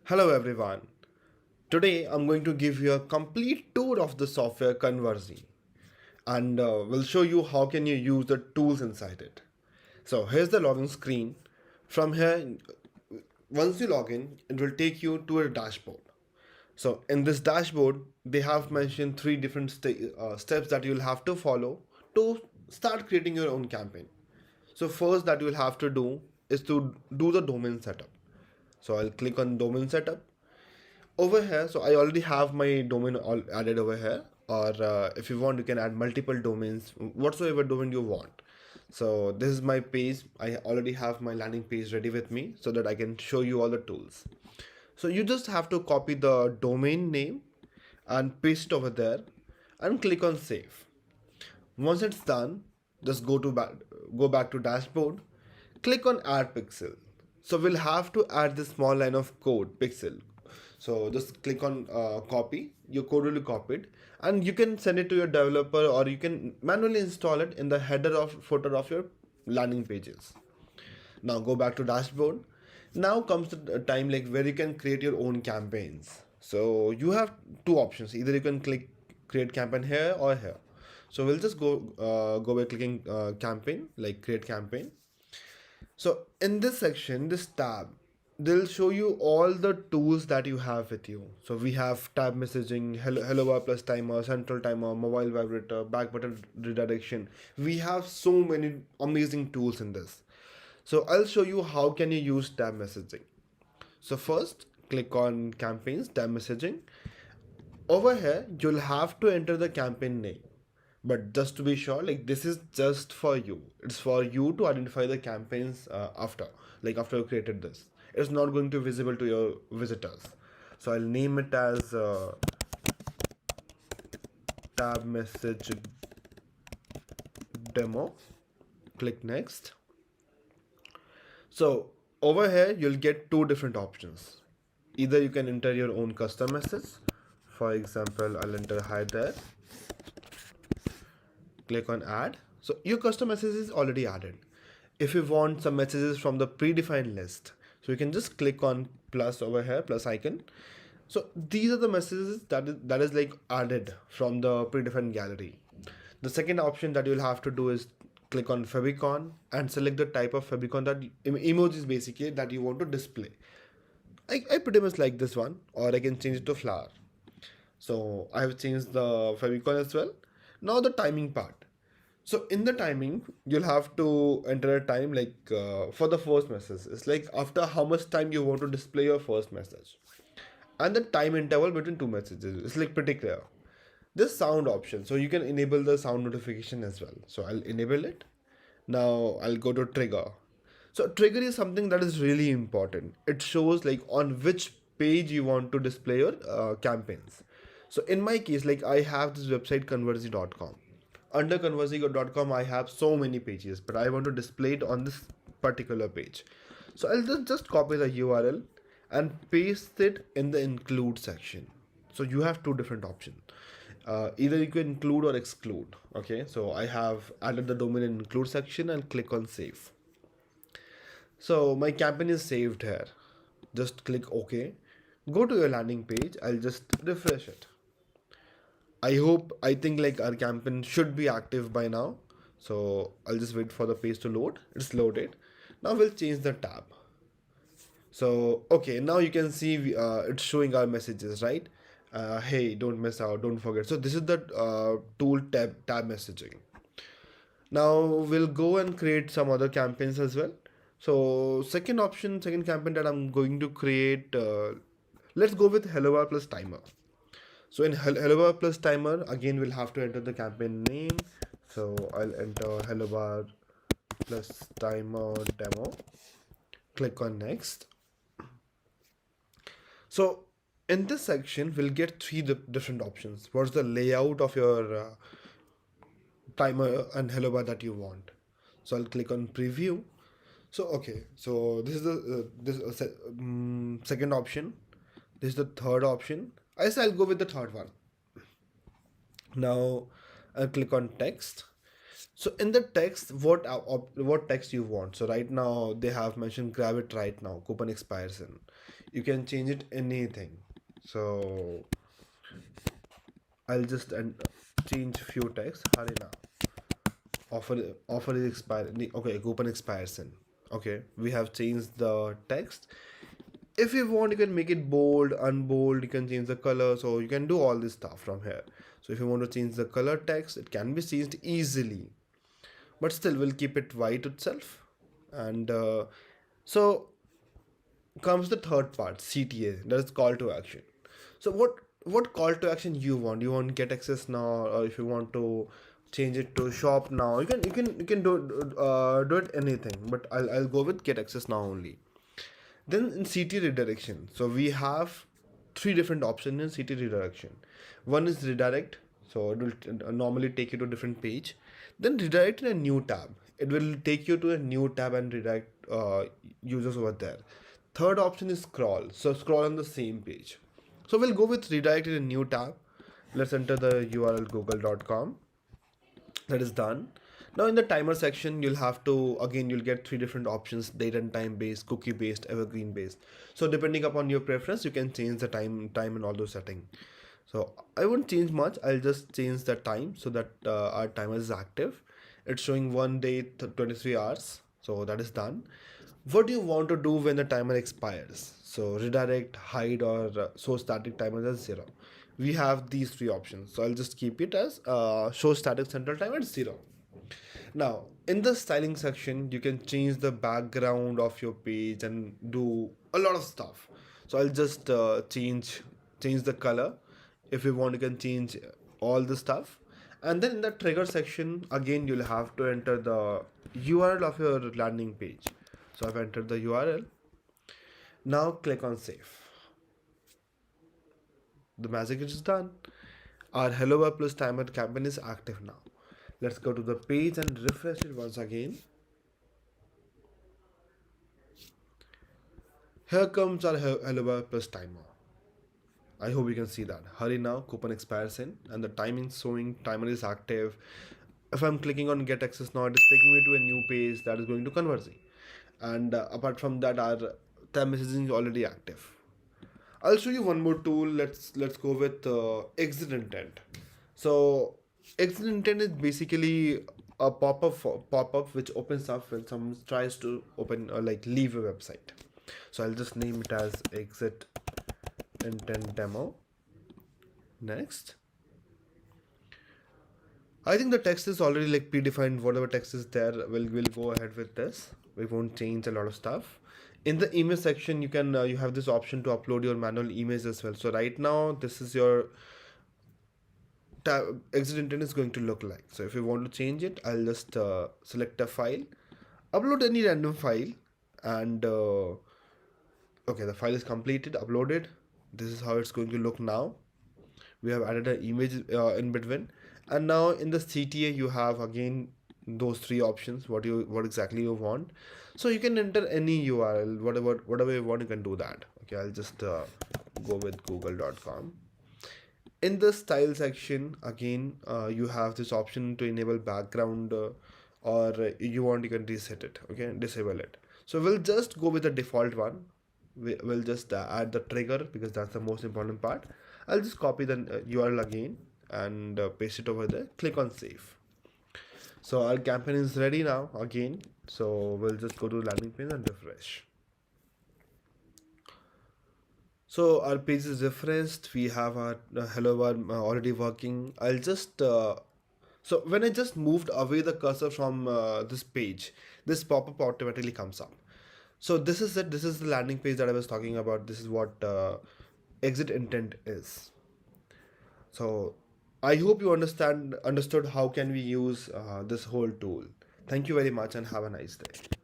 Hello everyone. Today I'm going to give you a complete tour of the software Converzee and we'll show you how can you use the tools inside it. So here's the login screen. From here, once you log in, it will take you to a dashboard. So in this dashboard, they have mentioned three different steps that you'll have to follow to start creating your own campaign. So first that you'll have to do is to do the domain setup. So I'll click on domain setup over here. So I already have my domain all added over here, or if you want you can add multiple domains, whatsoever domain you want. So this is my page. I already have my landing page ready with me so that I can show you all the tools. So you just have to copy the domain name and paste it over there and click on save. Once it's done, just go back to dashboard, click on add pixel. So we'll have to add this small line of code pixel. So just click on copy, your code will be copied and you can send it to your developer or you can manually install it in the header of footer of your landing pages. Now go back to dashboard. Now comes the time like where you can create your own campaigns. So you have two options. Either you can click create campaign here or here. So we'll just go by clicking campaign, like create campaign. So in this section, this tab, they'll show you all the tools that you have with you. So we have tab messaging, hello bar plus timer, central timer, mobile vibrator, back button redirection. We have so many amazing tools in this. So I'll show you how can you use tab messaging. So first, click on campaigns, tab messaging. Over here, you'll have to enter the campaign name. But just to be sure, like this is just for you. It's for you to identify the campaigns after you created this. It's not going to be visible to your visitors. So I'll name it as tab message demo. Click next. So over here, you'll get two different options. Either you can enter your own custom message. For example, I'll enter hi there. Click on add. So your custom message is already added. If you want some messages from the predefined list, so you can just click on plus over here, plus icon. So these are the messages that is like added from the predefined gallery. The second option that you'll have to do is click on favicon and select the type of favicon that emojis basically that you want to display. I pretty much like this one, or I can change it to flower. So I have changed the favicon as well. Now the timing part. So in the timing, you'll have to enter a time like for the first message. It's like after how much time you want to display your first message. And the time interval between two messages. It's like pretty clear. This sound option. So you can enable the sound notification as well. So I'll enable it. Now I'll go to trigger. So trigger is something that is really important. It shows like on which page you want to display your campaigns. So in my case, like I have this website conversey.com. Under conversey.com, I have so many pages, but I want to display it on this particular page. So I'll just copy the URL and paste it in the include section. So you have two different options. Either you can include or exclude. Okay, so I have added the domain in include section and click on save. So my campaign is saved here. Just click OK. Go to your landing page. I'll just refresh it. I think like our campaign should be active by now. So I'll just wait for the page to load. It's loaded. Now we'll change the tab. So, okay, now you can see it's showing our messages, right? Hey, don't miss out, don't forget. So this is the tool tab messaging. Now we'll go and create some other campaigns as well. So second campaign that I'm going to create, let's go with hello bar plus timer. So in hello bar plus timer, again we'll have to enter the campaign name. So I'll enter hello bar plus timer demo. Click on next. So in this section, we'll get three different options. What's the layout of your timer and hello bar that you want? So I'll click on preview. So okay, so this is the second option. This is the third option. I say I'll go with the third one. Now I'll click on text. So in the text, what text you want? So right now they have mentioned grab it right now. Coupon expires in. You can change it anything. So I'll just change few text. Hurry now. Offer is expired. Okay, coupon expires in. Okay, we have changed the text. If you want, you can make it bold, unbold. You can change the color. So you can do all this stuff from here. So if you want to change the color text, it can be changed easily. But still we'll keep it white itself. And so comes the third part, CTA, that is call to action. So what call to action you want? You want get access now, or if you want to change it to shop now, you can do it anything, but I'll go with get access now only. Then in CT redirection, so we have three different options in CT redirection. One is redirect, so it will normally take you to a different page. Then redirect in a new tab. It will take you to a new tab and redirect users over there. Third option is scroll. So scroll on the same page. So we'll go with redirect in a new tab. Let's enter the URL google.com. That is done. Now in the timer section, you'll have to, again, you'll get three different options: date and time based, cookie based, evergreen based. So depending upon your preference, you can change the time and all those settings. So I won't change much. I'll just change the time so that our timer is active. It's showing 1 day 23 hours. So that is done. What do you want to do when the timer expires? So redirect, hide, or show static timer as 0. We have these three options. So I'll just keep it as show static central time at 0. Now, in the styling section, you can change the background of your page and do a lot of stuff. So I'll just change the color. If you want, you can change all the stuff. And then in the trigger section, again, you'll have to enter the URL of your landing page. So I've entered the URL. Now click on save. The magic is done. Our Hello World Plus timer campaign is active now. Let's go to the page and refresh it once again. Here comes our Hello World Plus timer. I hope you can see that. Hurry now, coupon expires in, and the timing showing timer is active. If I'm clicking on get access now, it is taking me to a new page that is going to Converzee. And apart from that, our time messaging is already active. I'll show you one more tool. Let's go with exit intent. So exit intent is basically a pop-up which opens up when someone tries to open or like leave a website. So I'll just name it as exit intent demo. Next. I think the text is already like predefined. Whatever text is there, we'll go ahead with this. We won't change a lot of stuff. In the email section, you can you have this option to upload your manual emails as well. So right now, this is your exit intent is going to look like. So if you want to change it, I'll just select a file, upload any random file, and okay, the file is completed, uploaded. This is how it's going to look now. We have added an image in between, and now in the CTA you have again those three options. What exactly you want. So you can enter any URL, whatever you want, you can do that. Okay, I'll just go with google.com. In the style section, again, you have this option to enable background, or you want, you can reset it. Okay, disable it. So we'll just go with the default one. We'll just add the trigger because that's the most important part. I'll just copy the URL again and paste it over there. Click on save. So our campaign is ready now again. So we'll just go to landing page and refresh. So our page is refreshed. We have our hello world already working. I'll just so when I just moved away the cursor from this page, this pop-up automatically comes up. So this is it. This is the landing page that I was talking about. This is what exit intent is. So I hope you understood how can we use this whole tool. Thank you very much and have a nice day.